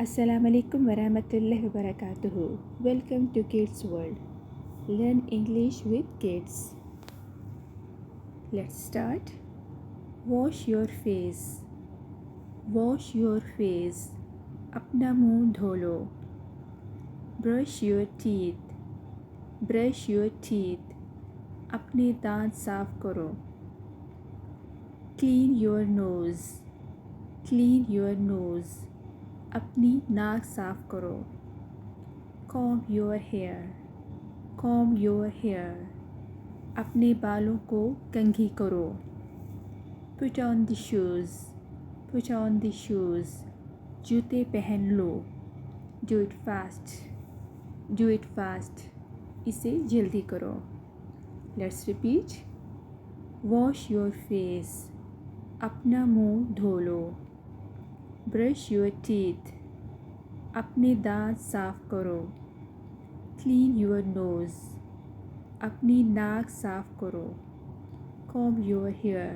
Assalamu alaikum warahmatullahi wabarakatuh. Welcome to Kids World. Learn English with kids. Let's start. Wash your face. Wash your face. अपना मुंह धो लो. Brush your teeth. Brush your teeth. अपने दांत साफ करो. Clean your nose. Clean your nose. अपनी नाक साफ करो. Comb your hair. Comb your hair. अपने बालों को कंघी करो. Put on the shoes. Put on the shoes. जूते पहन लो. Do it fast. Do it fast. इसे जल्दी करो. Let's repeat. Wash your face. अपना मुंह धो लो. Brush your teeth. अपने दांत साफ करो. Clean your nose. अपनी नाक साफ करो. Comb your hair.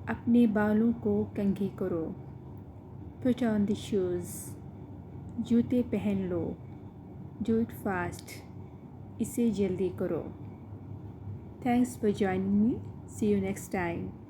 अपने बालों को कंघी करो. Put on the shoes. जूते पहन लो. Do it fast. इसे जल्दी करो. Thanks for joining me. See you next time.